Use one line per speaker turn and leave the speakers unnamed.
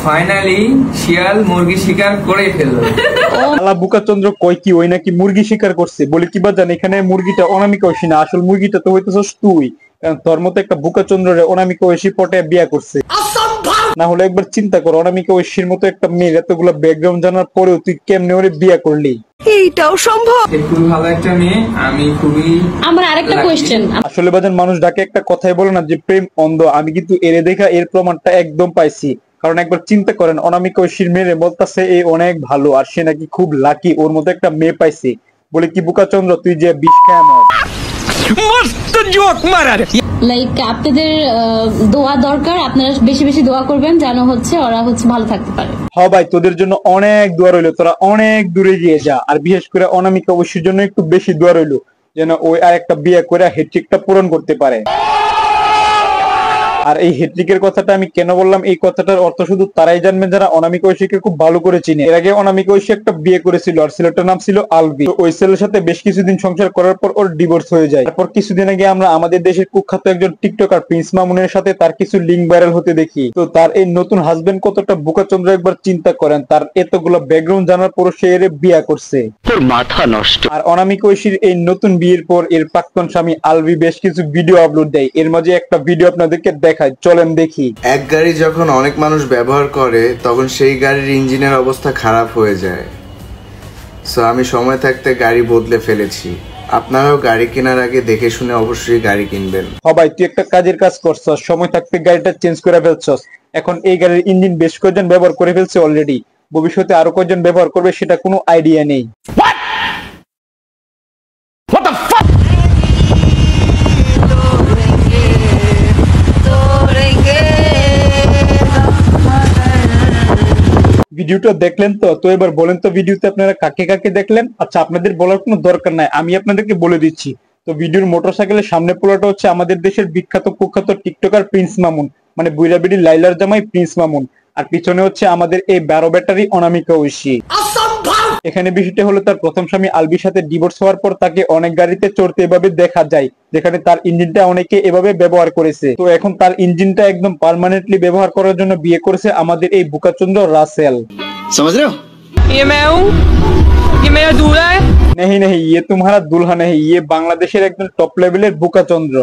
Finally শিয়াল মুরগি শিকার করে ফেললো।
আলা বুকাচন্দ্র কয় কি ওই নাকি মুরগি শিকার করছে বলে কি বাজান, এখানে মুরগিটা অনামিকা ঐশী না, আসল মুরগিটা তো হইতেছস তুই। কারণ তোর মতো একটা বুকাচন্দ্রে অনামিকা ঐশী পটে বিয়া করছে। না হলে একবার চিন্তা কর, অনামিকা ঐশীর মতো একটা মেয়ে এতগুলো ব্যাকগ্রাউন্ড জানার পরেও তুই কেমনে ওরে বিয়া করলি?
এইটাও সম্ভব?
খুবই ভালো একটা মেয়ে, আমি খুবই।
আমার আরেকটা কোশ্চেন,
আসলে বাজান মানুষ ডাকে একটা কথাই বলে না যে প্রেম অন্ধ, আমি কিন্তু এরে দেখা এর প্রমাণটা একদম পাইছি। কারণ একবার চিন্তা করেন, অনামিকা ঐশীর মেয়ে বলতাছে এ অনেক ভালো আর সে নাকি খুব লাকি ওর মতো একটা মেয়ে পাইছে বলে কি বুকাচন্দ্র তুই যে বিষ খায় আমার।
মস্ত জোক মারার।
লাইক আপনাদের দোয়া দরকার, আপনারা বেশি বেশি দোয়া করবেন যেন হচ্ছে ওরা হচ্ছে ভালো থাকতে পারে।
হ্যাঁ ভাই, তোদের জন্য অনেক দোয়া রইলো, তোরা অনেক দূরে গিয়ে যা। আর বিশেষ করে অনামিকা ঐশীর জন্য একটু বেশি দোয়া রইলো যেন ওই আর একটা বিয়ে করে হ্যাট্রিকটা পূরণ করতে পারে। আর এই হ্যাট্রিকের কথাটা আমি কেন বললাম, এই কথাটার অর্থ শুধু তারাই জানবেন যারা অনামিকা ঐশীকে খুব ভালো করে চিনে। এর আগে অনামিকা ঐশী একটা বিয়ে করেছিল আর ছেলেটার নাম ছিল আলভি। ওই ছেলের সাথে বেশ কিছুদিন সংসার করার পর ওর ডিভোর্স হয়ে যায়। তারপর কিছুদিন আগে আমরা আমাদের দেশের কুখ্যাত একজন টিকটকার প্রিন্স মামুনের সাথে তার কিছু লিঙ্ক ভাইরাল হতে দেখি। তো তার এই নতুন হাজবেন্ড কতটা বুকাচন্দ্র একবার চিন্তা করেন, তার এতগুলো ব্যাকগ্রাউন্ড জানার পর সে এর বিয়ে করছে।
তোর মাথা নষ্ট।
আর অনামিকা ঐশীর এই নতুন বিয়ের পর এর প্রাক্তন স্বামী আলভি বেশ কিছু ভিডিও আপলোড দেয়। এর মাঝে একটা ভিডিও আপনাদেরকে দেখায়, চলেন দেখি।
এক গাড়ি যখন অনেক মানুষ ব্যবহার করে তখন সেই গাড়ির ইঞ্জিনের অবস্থা খারাপ হয়ে যায়। সো আমি সময় থাকতে গাড়ি বদলে ফেলেছি। আপনারাও গাড়ি কেনার আগে দেখে শুনে অবশ্যই গাড়ি কিনবেন।
ভাই তুই একটা কাজের কাজ করছস, সময় থাকতে গাড়িটা চেঞ্জ করে ফেলছস। এখন এই গাড়ির ইঞ্জিন বেশ কয়েকজন ব্যবহার করে ফেলছে অলরেডি, ভবিষ্যতে আরো কয়েকজন ব্যবহার করবে সেটা কোনো আইডিয়া নেই। ভিডিওটা দেখলেন তো এবার বলেন তো ভিডিওতে আপনারা কাকে কাকে দেখলেন? আচ্ছা, আপনাদের বলার কোনো দরকার নাই, আমি আপনাদেরকে বলে দিচ্ছি। তো ভিডিওর মোটরসাইকেলের সামনে পোলাটা হচ্ছে আমাদের দেশের বিখ্যাত কুখ্যাত টিকটকার প্রিন্স মামুন, মানে বুইরাবিড়ি লাইলার জামাই প্রিন্স মামুন। আর পিছনে হচ্ছে আমাদের এই 12 ব্যাটারি অনামিকা ঐশী। এখানে বিষয়টা হলো তার প্রথম স্বামী আলবির সাথে ডিভোর্স হওয়ার পর তাকে অনেক গাড়িতে চড়তে এভাবে দেখা যায়, যেখানে তার ইঞ্জিনটা অনেকে এভাবে ব্যবহার করেছে। তো এখন তার ইঞ্জিনটা একদম পার্মানেন্টলি ব্যবহার করার জন্য বিয়ে করেছে আমাদের এই বুকাচন্দ্র রাসেল।
समझ रहे हो?
ये मैं हूँ, ये मेरा दूल्हा है।
नहीं नहीं, ये तुम्हारा दुल्हा नहीं, ये बांग्लादेशेर एकदम टॉप लेवलेर बुकाचंद्र।